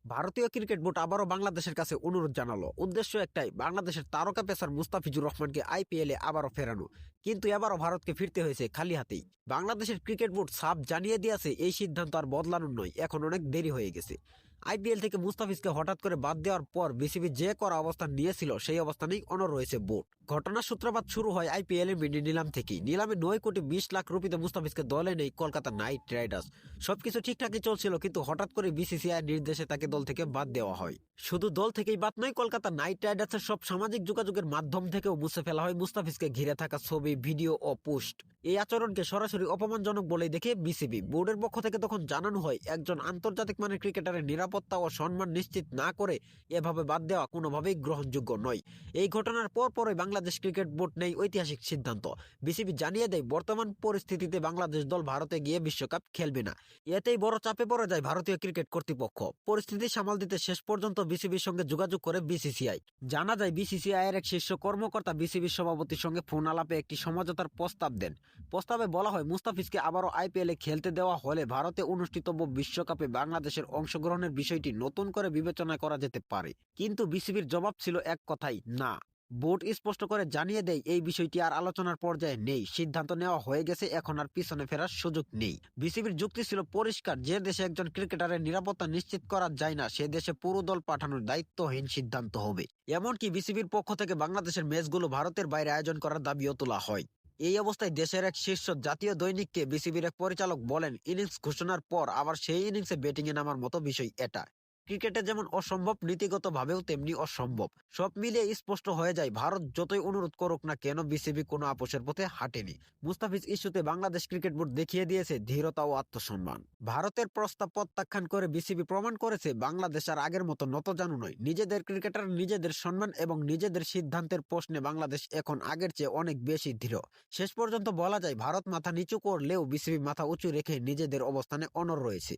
ভারতীয় cricket board আবারও বাংলাদেশের কাছে অনুরোধ জানালো। উদ্দেশ্য একটাই, বাংলাদেশের তারকা পেসার মুস্তাফিজুর রহমানকে আইপিএলে আবারও ফেরানো। কিন্তু এবারও ভারতকে ফিরতে হয়েছে খালি হাতেই। বাংলাদেশের ক্রিকেট বোর্ড সাফ জানিয়ে দিয়েছে এই সিদ্ধান্ত আর বদলানোর নয়, এখন অনেক দেরি হয়ে গেছে। আইপিএল থেকে মুস্তাফিজকে হঠাৎ করে বাদ দেওয়ার পর বিসিবি যে করা অবস্থান নিয়েছিল সেই অবস্থানেই অনড় রয়েছে বোর্ড। ঘটনার সূত্রপাত শুরু হয় আইপিএল এর মিনি নিলাম থেকেই। নিলামে 9 কোটি 20 লাখ রুপিতে মুস্তাফিজকে দলে নেই কলকাতা নাইট রাইডার্স। সবকিছু ঠিকঠাকই চলছিল, কিন্তু হঠাৎ করে বিসিসিআই নির্দেশে তাকে দল থেকে বাদ দেওয়া হয়। শুধু দল থেকেই বাদ নয়, কলকাতা নাইট রাইডার্সের সব সামাজিক যোগাযোগের মাধ্যম থেকেও মুছে ফেলা হয় মুস্তাফিজকে ঘিরে থাকা ছবি, ভিডিও ও পোস্ট। এই আচরণকে সরাসরি অপমানজনক বলেই দেখে বিসিবি। বোর্ডের পক্ষ থেকে তখন জানানো হয়, একজন আন্তর্জাতিক মানের ক্রিকেটারের নিরাপত্তা ও সম্মান নিশ্চিত না করে এভাবে বাদ দেওয়া কোনোভাবেই গ্রহণযোগ্য নয়। এই ঘটনার পরপরই বাংলাদেশ ক্রিকেট বোর্ড নেই ঐতিহাসিক সিদ্ধান্ত। বিসিবি জানিয়ে দেয়, বর্তমান পরিস্থিতিতে বাংলাদেশ দল ভারতে গিয়ে বিশ্বকাপ খেলবে না। এতেই বড় চাপে পড়ে যায় ভারতীয় ক্রিকেট কর্তৃপক্ষ। পরিস্থিতি সামাল দিতে শেষ পর্যন্ত বিসিবির সঙ্গে যোগাযোগ করে বিসিসিআই। জানা যায়, বিসিসিআই এর এক শীর্ষ কর্মকর্তা বিসিবির সভাপতির সঙ্গে ফোন আলাপে একটি সমঝোতার প্রস্তাব দেন। প্রস্তাবে বলা হয়, মুস্তাফিজকে আবারও আইপিএলে খেলতে দেওয়া হলে ভারতে অনুষ্ঠিতব্য বিশ্বকাপে বাংলাদেশের অংশগ্রহণের বিষয়টি নতুন করে বিবেচনা করা যেতে পারে। কিন্তু বিসিবির জবাব ছিল এক কথাই, না। বোর্ড স্পষ্ট করে জানিয়ে দেয়, এই বিষয়টি আর আলোচনার পর্যায়ে নেই, সিদ্ধান্ত নেওয়া হয়ে গেছে, এখন আর পিছনে ফেরার সুযোগ নেই। বিসিবির যুক্তি ছিল পরিষ্কার, যে দেশে একজন ক্রিকেটারের নিরাপত্তা নিশ্চিত করা যায় না সে দেশে পুরো দল পাঠানোর দায়িত্বহীন সিদ্ধান্ত হবে। এমনকি বিসিবির পক্ষ থেকে বাংলাদেশের ম্যাচগুলো ভারতের বাইরে আয়োজন করার দাবিও তোলা হয়। এই অবস্থায় দেশের এক শীর্ষ জাতীয় দৈনিককে বিসিবির এক পরিচালক বলেন, ইনিংস ঘোষণার পর আবার সেই ইনিংসে ব্যাটিংয়ে নামার মতো বিষয় এটা। ক্রিকেটে যেমন অসম্ভব, নীতিগতভাবেও তেমনি অসম্ভব। সব মিলিয়ে স্পষ্ট হয়ে যায়, ভারত যতই অনুরোধ করুক না কেন বিসিবি কোনো আপোষের পথে হাঁটেনি। মুস্তাফিজ ইস্যুতে বাংলাদেশ ক্রিকেট বোর্ড দেখিয়ে দিয়েছে ধীরতা ও আত্মসম্মান। ভারতের প্রস্তাব প্রত্যাখ্যান করে বিসিবি প্রমাণ করেছে, বাংলাদেশ আর আগের মতো নতজানু নয়। নিজেদের ক্রিকেটার, নিজেদের সম্মান এবং নিজেদের সিদ্ধান্তের প্রশ্নে বাংলাদেশ এখন আগের চেয়ে অনেক বেশি দৃঢ়। শেষ পর্যন্ত বলা যায়, ভারত মাথা নিচু করলেও বিসিবি মাথা উঁচু রেখে নিজেদের অবস্থানে অনড় রয়েছে।